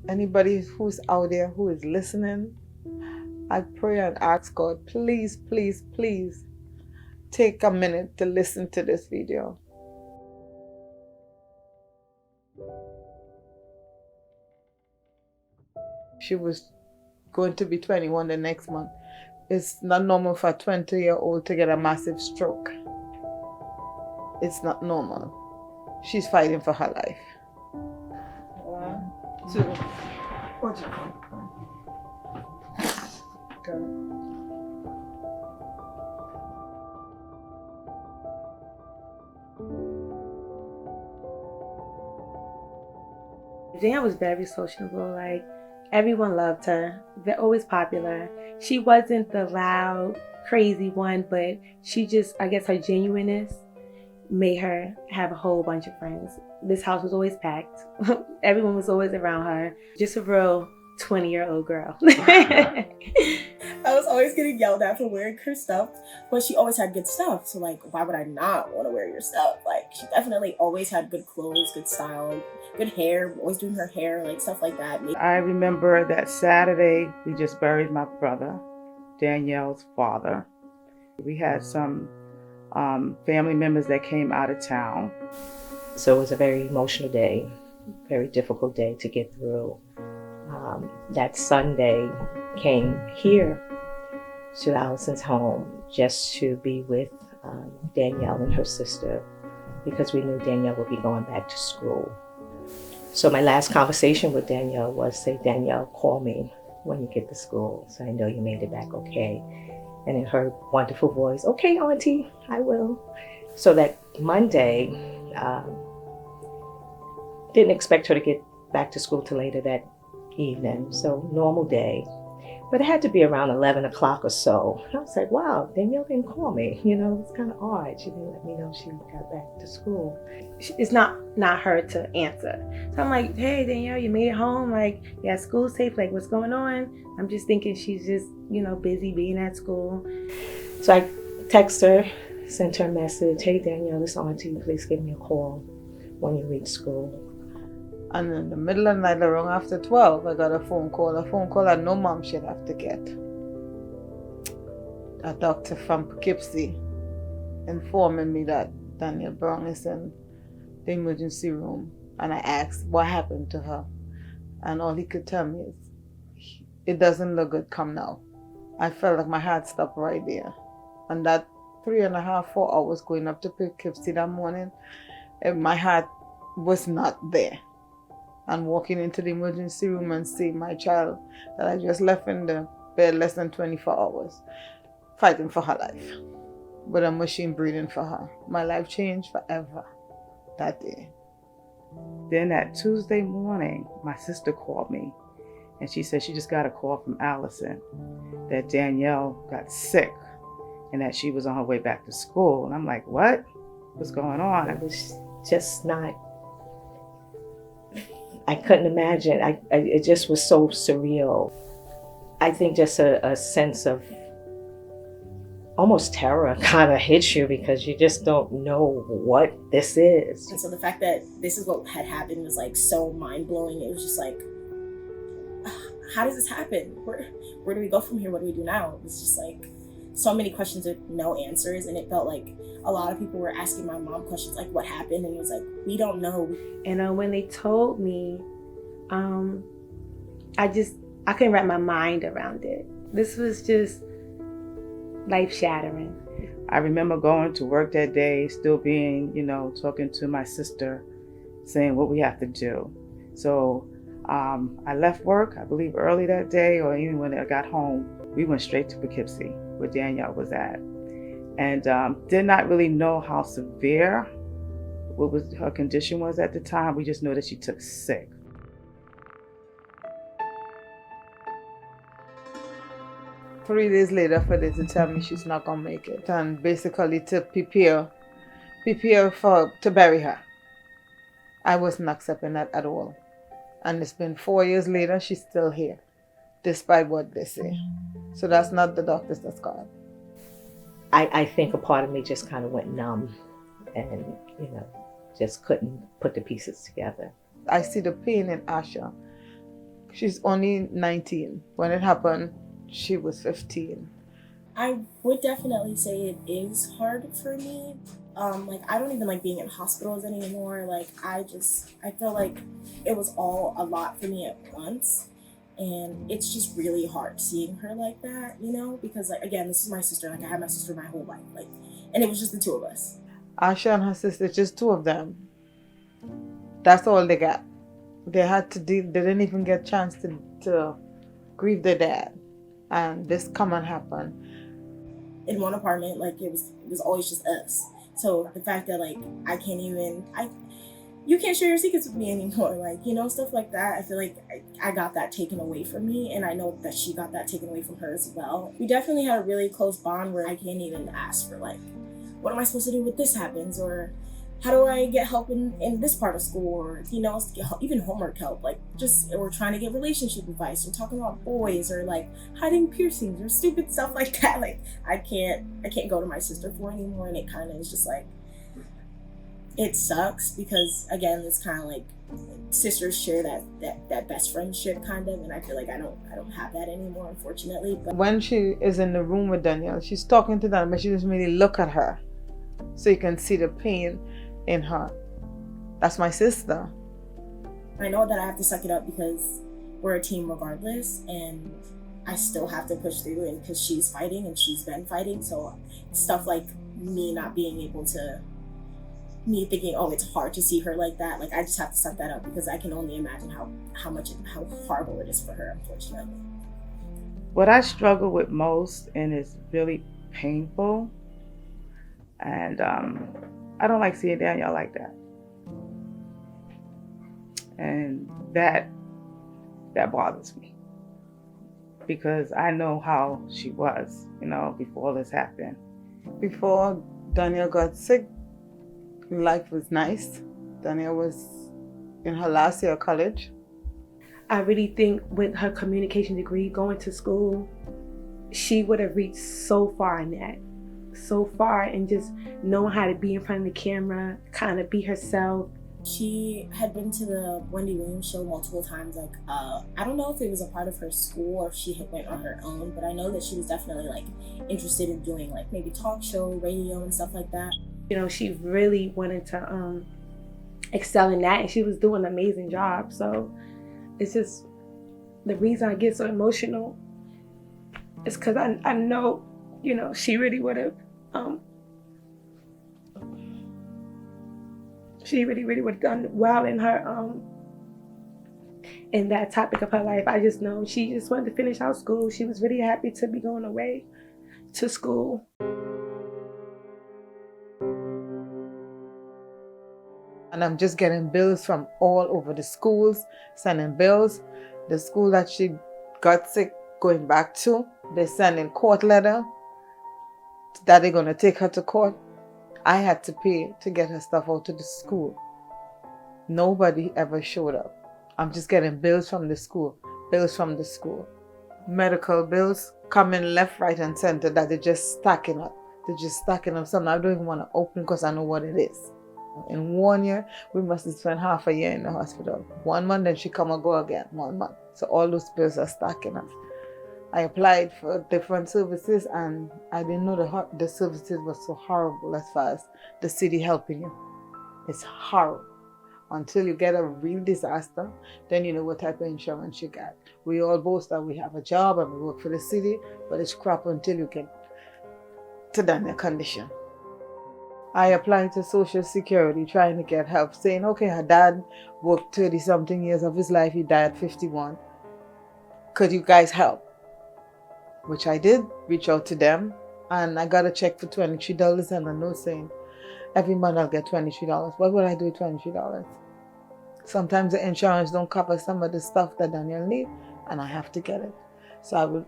Anybody who's out there who is listening, I pray and ask God, please, please, please take a minute to listen to this video. She was going to be 21 the next month. It's not normal for a 20-year-old to get a massive stroke. It's not normal. She's fighting for her life. 1, 2. What you Danielle was very sociable. Like, everyone loved her. They're always popular. She wasn't the loud, crazy one, but she just, I guess her genuineness made her have a whole bunch of friends. This house was always packed. Everyone was always around her. Just a real 20-year-old girl. I was always getting yelled at for wearing her stuff, but she always had good stuff. So like, why would I not want to wear your stuff? Like, she definitely always had good clothes, good style, good hair, always doing her hair, like stuff like that. I remember that Saturday, we just buried my brother, Danielle's father. We had some family members that came out of town. So it was a very emotional day, very difficult day to get through. That Sunday came here to Allison's home just to be with Danielle and her sister, because we knew Danielle would be going back to school. So my last conversation with Danielle was, say, Danielle, call me when you get to school so I know you made it back okay. And in her wonderful voice, okay, Auntie, I will. So that Monday, didn't expect her to get back to school till later that evening. So normal day. But it had to be around 11 o'clock or so. And I was like, wow, Danielle didn't call me. You know, it's kind of odd. She didn't let me know she got back to school. It's not her to answer. So I'm like, hey, Danielle, you made it home? Like, yeah, school's safe. Like, what's going on? I'm just thinking she's just, busy being at school. So I text her, sent her a message, hey, Danielle, this Auntie, please give me a call when you reach school. And in the middle of the night, around after 12, I got a phone call I know mom should have to get. A doctor from Poughkeepsie informing me that Danielle Brown is in the emergency room. And I asked what happened to her. And all he could tell me is, it doesn't look good, come now. I felt like my heart stopped right there. And that 3.5, 4 hours going up to Poughkeepsie that morning, my heart was not there. And walking into the emergency room and seeing my child that I just left in the bed less than 24 hours, fighting for her life, with a machine breathing for her. My life changed forever that day. Then that Tuesday morning, my sister called me, and she said she just got a call from Allison that Danielle got sick and that she was on her way back to school. And I'm like, what? What's going on? It was just not, I couldn't imagine. It just was so surreal. I think just a sense of almost terror kind of hits you because you just don't know what this is. And so the fact that this is what had happened was like so mind-blowing. It was just like, how does this happen? Where do we go from here? What do we do now? It was just like so many questions with no answers, and it felt like a lot of people were asking my mom questions like, what happened? And it was like, we don't know. And when they told me, I couldn't wrap my mind around it. This was just life-shattering. I remember going to work that day, still being, talking to my sister, saying what we have to do. So I left work, I believe early that day, or even when I got home, we went straight to Poughkeepsie, where Danielle was at. And did not really know how severe her condition was at the time. We just know that she took sick. Three days later for them to tell me she's not gonna make it, and basically to prepare to bury her. I wasn't accepting that at all. And it's been 4 years later, she's still here, despite what they say. So that's not the doctors, that's God. I think a part of me just kind of went numb and, just couldn't put the pieces together. I see the pain in Asha, She's only 19. When it happened, she was 15. I would definitely say it is hard for me. Like, I don't even like being in hospitals anymore. Like, I feel like it was all a lot for me at once. And it's just really hard seeing her like that, you know? Because, like, again, this is my sister. Like, I had my sister my whole life. Like, and it was just the two of us. Asha and her sister, just two of them. That's all they got. They had to deal, they didn't even get a chance to grieve their dad. And this come and happen. In one apartment, like, it was always just us. So the fact that, like, you can't share your secrets with me anymore, like, you know, stuff like that. I feel like I got that taken away from me, and I know that she got that taken away from her as well. We definitely had a really close bond where I can't even ask for, like, what am I supposed to do when this happens, or how do I get help in this part of school, or, you know, even homework help, like, just, or trying to get relationship advice, or talking about boys, or, like, hiding piercings, or stupid stuff like that. Like, I can't go to my sister for anymore, and it kind of is just like, it sucks because, again, it's kind of like sisters share that best friendship kind of, and I feel like I don't have that anymore, unfortunately. But when she is in the room with Danielle, she's talking to them, but she doesn't really look at her, so you can see the pain in her. That's my sister. I know that I have to suck it up because we're a team regardless, and I still have to push through, and because she's fighting and she's been fighting. So stuff like me not being able to, me thinking, oh, it's hard to see her like that, like, I just have to suck that up because I can only imagine how horrible it is for her, unfortunately. What I struggle with most, and it's really painful, and I don't like seeing Danielle like that. And that bothers me. Because I know how she was, you know, before this happened. Before Danielle got sick, life was nice. Danielle was in her last year of college. I really think with her communication degree, going to school, she would have reached so far in that. So far, and just knowing how to be in front of the camera, kind of be herself. She had been to the Wendy Williams show multiple times. Like, I don't know if it was a part of her school or if she had went on her own, but I know that she was definitely, like, interested in doing, like, maybe talk show, radio, and stuff like that. You know, she really wanted to excel in that, and she was doing an amazing job. So it's just, the reason I get so emotional is because I know, you know, she really would have done well in her in that topic of her life. I just know she just wanted to finish out school. She was really happy to be going away to school. And I'm just getting bills from all over the schools, sending bills. The school that she got sick going back to, they're sending court letter that they're going to take her to court. I had to pay to get her stuff out of the school. Nobody ever showed up. I'm just getting bills from the school, Medical bills coming left, right, and center that they're just stacking up. Something I don't even want to open because I know what it is. In 1 year, we must have spent half a year in the hospital. 1 month, then she come and go again, 1 month. So all those bills are stacking up. I applied for different services, and I didn't know the services were so horrible as far as the city helping you. It's horrible. Until you get a real disaster, then you know what type of insurance you got. We all boast that we have a job and we work for the city, but it's crap until you get to that condition. I applied to Social Security trying to get help, saying, okay, her dad worked 30-something years of his life, he died at 51. Could you guys help? Which I did, reach out to them, and I got a check for $23 and a note saying, every month I'll get $23. What would I do with $23? Sometimes the insurance don't cover some of the stuff that Danielle needs, and I have to get it. So I would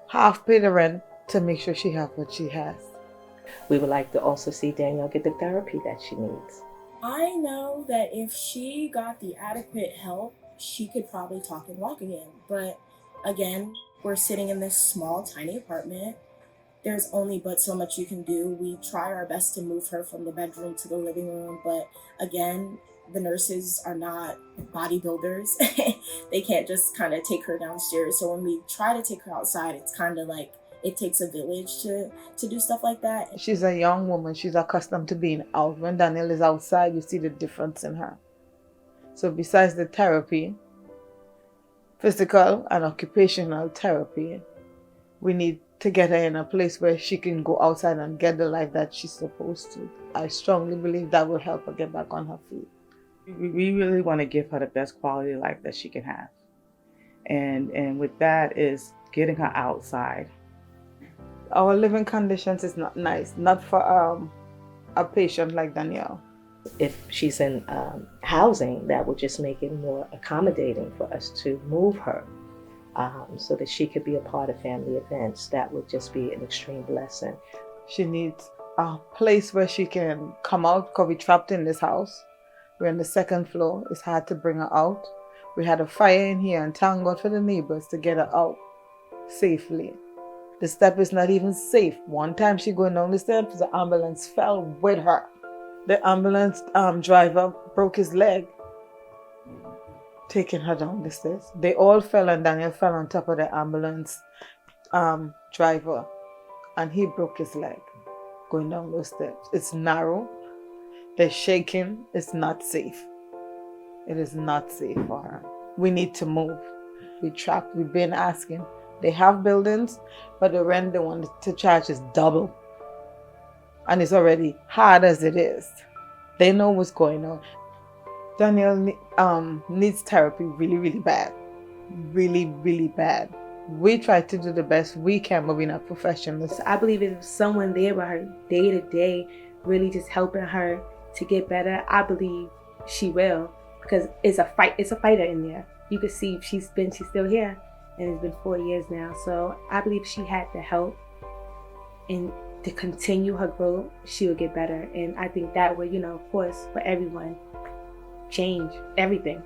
half pay the rent to make sure she has what she has. We would like to also see Danielle get the therapy that she needs. I know that if she got the adequate help, she could probably talk and walk again. But again, we're sitting in this small, tiny apartment. There's only but so much you can do. We try our best to move her from the bedroom to the living room, but again, the nurses are not bodybuilders. They can't just kind of take her downstairs. So when we try to take her outside, it's kind of like it takes a village to do stuff like that. She's a young woman. She's accustomed to being out. When Danielle is outside, you see the difference in her. So besides the therapy, physical and occupational therapy, we need to get her in a place where she can go outside and get the life that she's supposed to. I strongly believe that will help her get back on her feet. We really want to give her the best quality of life that she can have. And with that is getting her outside. Our living conditions is not nice, not for a patient like Danielle. If she's in housing, that would just make it more accommodating for us to move her so that she could be a part of family events. That would just be an extreme blessing. She needs a place where she can come out because we're trapped in this house. We're on the second floor. It's hard to bring her out. We had a fire in here, and thank God for the neighbors to get her out safely. The step is not even safe. One time she going down the steps, the ambulance fell with her. The ambulance driver broke his leg, taking her down the stairs. They all fell, and Danielle fell on top of the ambulance driver, and he broke his leg going down those steps. It's narrow. They're shaking. It's not safe. It is not safe for her. We need to move. We're trapped. We've been asking. They have buildings, but the rent they want to charge is double. And it's already hard as it is. They know what's going on. Danielle needs therapy really, really bad. Really, really bad. We try to do the best we can, but we're not professionals. I believe if someone there with her day to day, really just helping her to get better, I believe she will, because it's a fight. It's a fighter in there. You can see she's still here, and it's been 4 years now. So I believe she had the help, and to continue her growth, she will get better. And I think that would, of course, for everyone, change everything.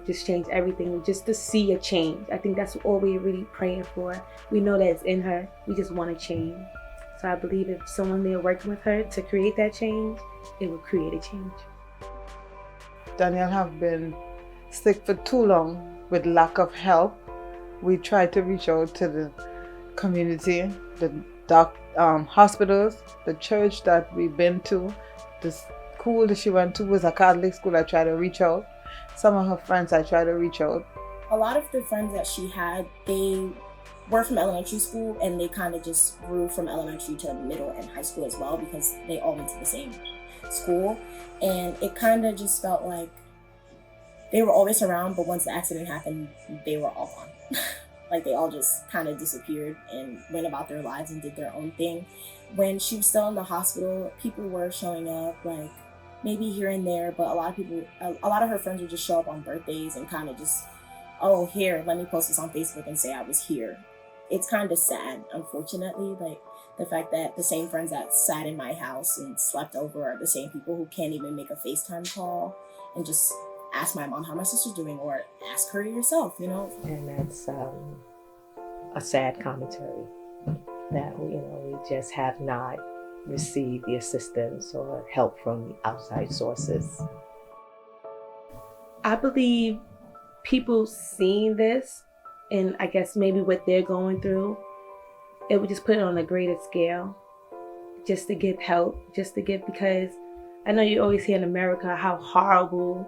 Just change everything, just to see a change. I think that's all we're really praying for. We know that it's in her. We just want to change. So I believe if someone there working with her to create that change, it will create a change. Danielle have been sick for too long with lack of help. We try to reach out to the community, the hospitals, the church that we've been to. The school that she went to was a Catholic school. I try to reach out. Some of her friends I try to reach out. A lot of the friends that she had, they were from elementary school, and they kind of just grew from elementary to middle and high school as well, because they all went to the same school. And it kind of just felt like they were always around, but once the accident happened, they were all gone. Like they all just kind of disappeared and went about their lives and did their own thing. When she was still in the hospital, people were showing up, like maybe here and there, but a lot of her friends would just show up on birthdays and kind of just, oh, here, let me post this on Facebook and say I was here. It's kind of sad, unfortunately, like the fact that the same friends that sat in my house and slept over are the same people who can't even make a FaceTime call and just ask my mom how my sister's doing, or ask her yourself, And that's a sad commentary that, we just have not received the assistance or help from outside sources. I believe people seeing this, and I guess maybe what they're going through, it would just put it on a greater scale, just to give help, because I know you always hear in America how horrible,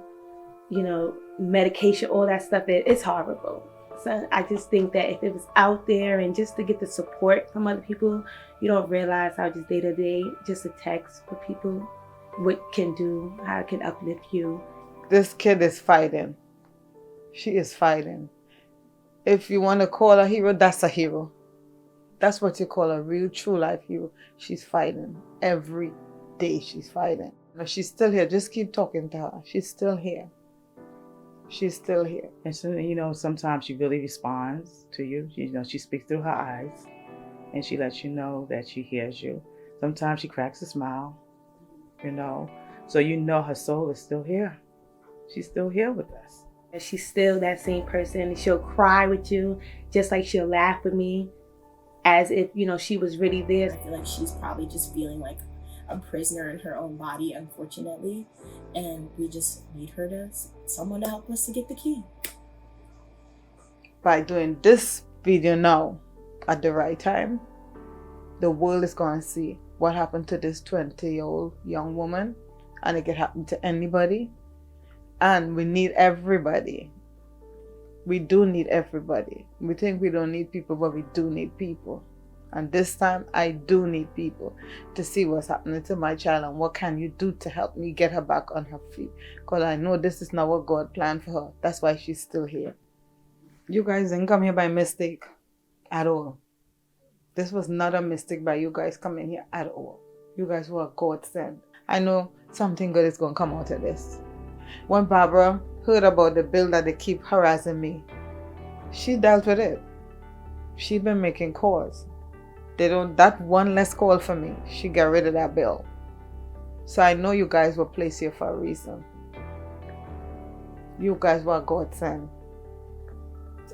medication, all that stuff is. It's horrible. So I just think that if it was out there and just to get the support from other people, you don't realize how just day to day, just a text for people, what can do, how it can uplift you. This kid is fighting. She is fighting. If you want to call a hero, that's a hero. That's what you call a real, true life hero. She's fighting. Every day she's fighting. She's still here. Just keep talking to her. She's still here. She's still here. And so, sometimes she really responds to you. She speaks through her eyes, and she lets you know that she hears you. Sometimes she cracks a smile, So her soul is still here. She's still here with us. She's still that same person. She'll cry with you, just like she'll laugh with me, as if, she was really there. I feel like she's probably just feeling like a prisoner in her own body, unfortunately, and we just need her to someone to help us to get the key. By doing this video now at the right time, the world is going to see what happened to this 20-year-old young woman, and it could happen to anybody. And we need everybody. We do need everybody. We think we don't need people, but we do need people. And this time, I do need people to see what's happening to my child and what can you do to help me get her back on her feet. Because I know this is not what God planned for her. That's why she's still here. You guys didn't come here by mistake at all. This was not a mistake by you guys coming here at all. You guys were God sent. I know something good is going to come out of this. When Barbara heard about the bill that they keep harassing me, she dealt with it. She's been making calls. That one less call for me, she got rid of that bill. So I know you guys were placed here for a reason. You guys were God sent.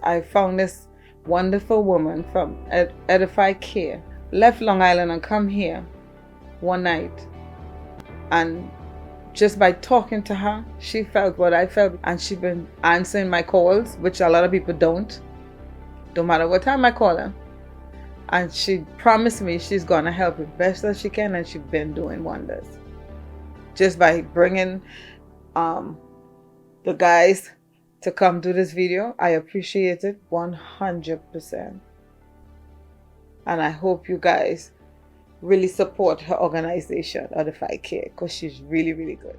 I found this wonderful woman from Edify Care, left Long Island and come here one night. And just by talking to her, she felt what I felt, and she's been answering my calls, which a lot of people don't. No matter what time I call her. And she promised me she's going to help as best as she can, and she's been doing wonders. Just by bringing the guys to come do this video, I appreciate it 100%. And I hope you guys really support her organization, Edify Care, because she's really, really good.